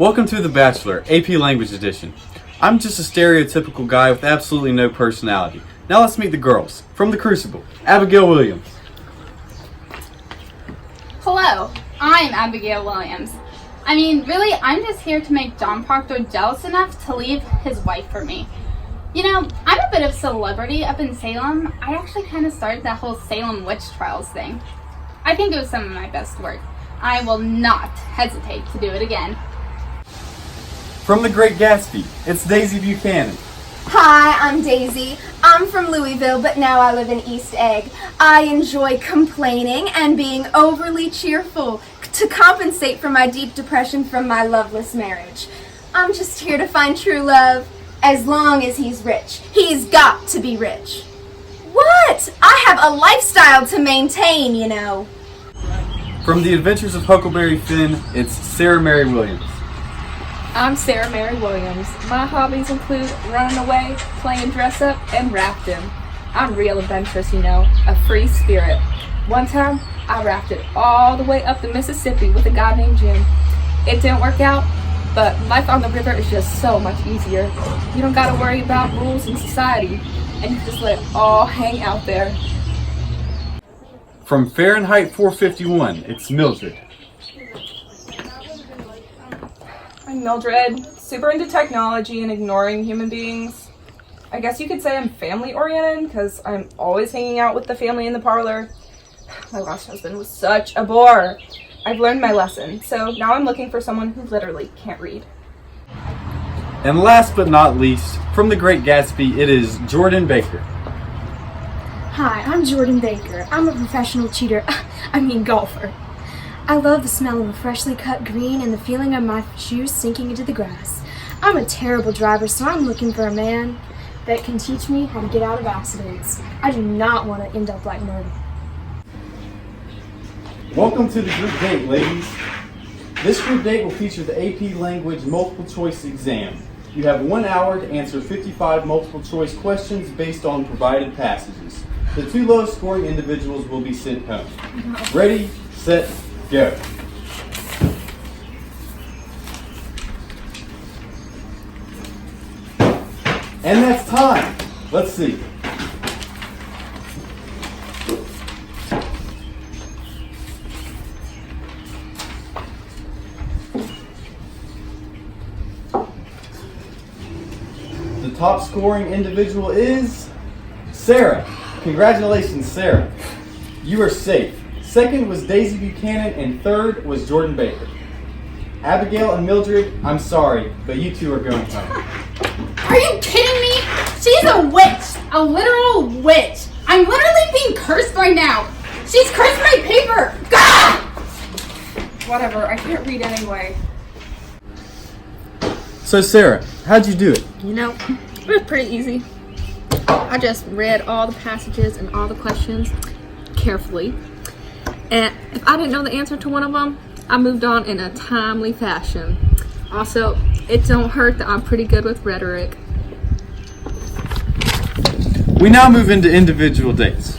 Welcome to The Bachelor, AP Language Edition. I'm just a stereotypical guy with absolutely no personality. Now let's meet the girls. From The Crucible, Abigail Williams. Hello, I'm Abigail Williams. Really, I'm just here to make John Proctor jealous enough to leave his wife for me. You know, I'm a bit of a celebrity up in Salem. I actually kind of started that whole Salem witch trials thing. I think it was some of my best work. I will not hesitate to do it again. From The Great Gatsby, it's Daisy Buchanan. Hi, I'm Daisy. I'm from Louisville, but now I live in East Egg. I enjoy complaining and being overly cheerful to compensate for my deep depression from my loveless marriage. I'm just here to find true love, as long as he's rich. He's got to be rich. What? I have a lifestyle to maintain, you know. From The Adventures of Huckleberry Finn, it's Sarah Mary Williams. I'm Sarah Mary Williams. My hobbies include running away, playing dress up, and rafting. I'm real adventurous, you know, a free spirit. One time, I rafted all the way up the Mississippi with a guy named Jim. It didn't work out, but life on the river is just so much easier. You don't gotta worry about rules in society, and you just let it all hang out there. From Fahrenheit 451, it's Mildred. I'm Mildred, super into technology and ignoring human beings. I guess you could say I'm family oriented because I'm always hanging out with the family in the parlor. My last husband was such a bore. I've learned my lesson, so now I'm looking for someone who literally can't read. And last but not least, from The Great Gatsby, it is Jordan Baker. Hi, I'm Jordan Baker. I'm a professional cheater. Golfer. I love the smell of a freshly cut green and the feeling of my shoes sinking into the grass. I'm a terrible driver, so I'm looking for a man that can teach me how to get out of accidents. I do not want to end up like Murder. Welcome to the group date, ladies. This group date will feature the AP Language multiple choice exam. You have 1 hour to answer 55 multiple choice questions based on provided passages. The two lowest scoring individuals will be sent home. Ready, set, go. And that's time. Let's see. The top scoring individual is Sarah. Congratulations, Sarah. You are safe. Second was Daisy Buchanan, and third was Jordan Baker. Abigail and Mildred, I'm sorry, but you two are going home. Are you kidding me? She's a witch! A literal witch! I'm literally being cursed right now! She's cursed my paper! Gah! Whatever, I can't read anyway. So Sarah, how'd you do it? You know, it was pretty easy. I just read all the passages and all the questions carefully. And if I didn't know the answer to one of them, I moved on in a timely fashion. Also, it don't hurt that I'm pretty good with rhetoric. We now move into individual dates.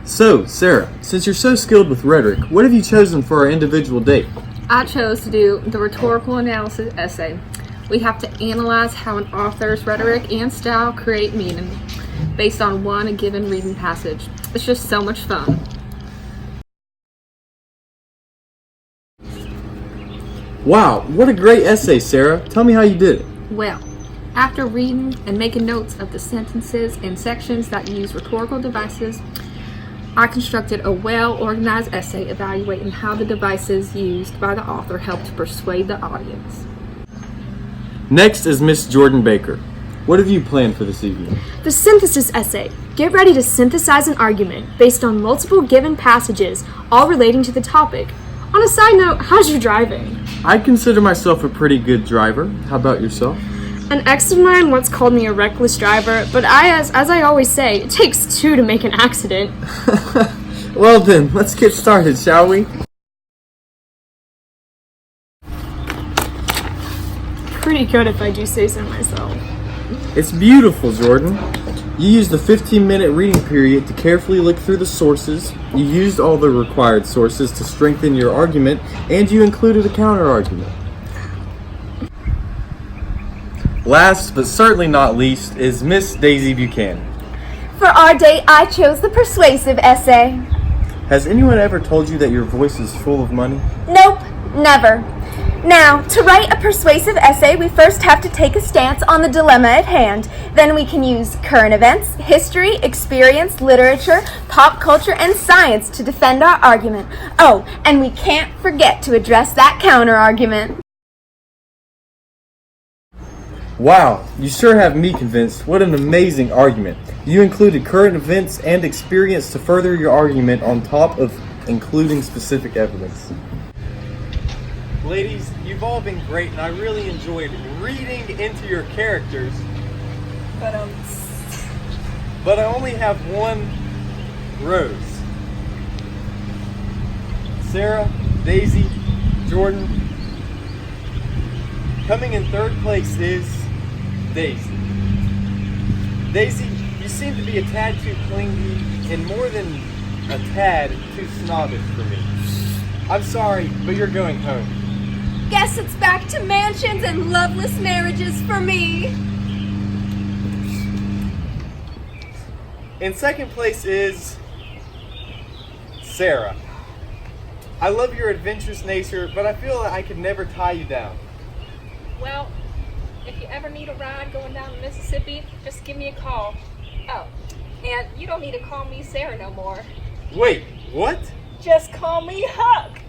So, Sarah, since you're so skilled with rhetoric, what have you chosen for our individual date? I chose to do the rhetorical analysis essay. We have to analyze how an author's rhetoric and style create meaning based on one given reading passage. It's just so much fun. Wow, what a great essay, Sarah. Tell me how you did it. Well, after reading and making notes of the sentences and sections that use rhetorical devices, I constructed a well-organized essay evaluating how the devices used by the author helped persuade the audience. Next is Miss Jordan Baker. What have you planned for this evening? The synthesis essay. Get ready to synthesize an argument based on multiple given passages, all relating to the topic. On a side note, how's your driving? I consider myself a pretty good driver. How about yourself? An ex of mine once called me a reckless driver, but as I always say, it takes two to make an accident. Well then, let's get started, shall we? Pretty good if I do say so myself. It's beautiful, Jordan. You used the 15-minute reading period to carefully look through the sources, you used all the required sources to strengthen your argument, and you included a counter-argument. Last, but certainly not least, is Miss Daisy Buchanan. For our date, I chose the persuasive essay. Has anyone ever told you that your voice is full of money? Nope, never. Now, to write a persuasive essay, we first have to take a stance on the dilemma at hand. Then we can use current events, history, experience, literature, pop culture, and science to defend our argument. Oh, and we can't forget to address that counter-argument. Wow, you sure have me convinced. What an amazing argument. You included current events and experience to further your argument on top of including specific evidence. Ladies, you've all been great, and I really enjoyed reading into your characters. But I only have one rose. Sarah, Daisy, Jordan. Coming in third place is Daisy. Daisy, you seem to be a tad too clingy and more than a tad too snobbish for me. I'm sorry, but you're going home. Guess it's back to mansions and loveless marriages for me. In second place is Sarah. I love your adventurous nature, but I feel that I could never tie you down. Well, if you ever need a ride going down to Mississippi, just give me a call. Oh, and you don't need to call me Sarah no more. Wait, what? Just call me Huck.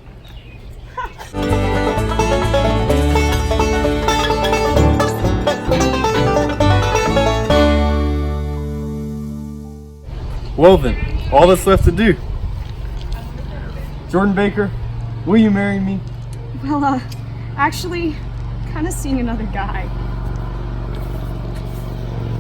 Well then, all that's left to do. Jordan Baker, will you marry me? Well, actually, kind of seeing another guy.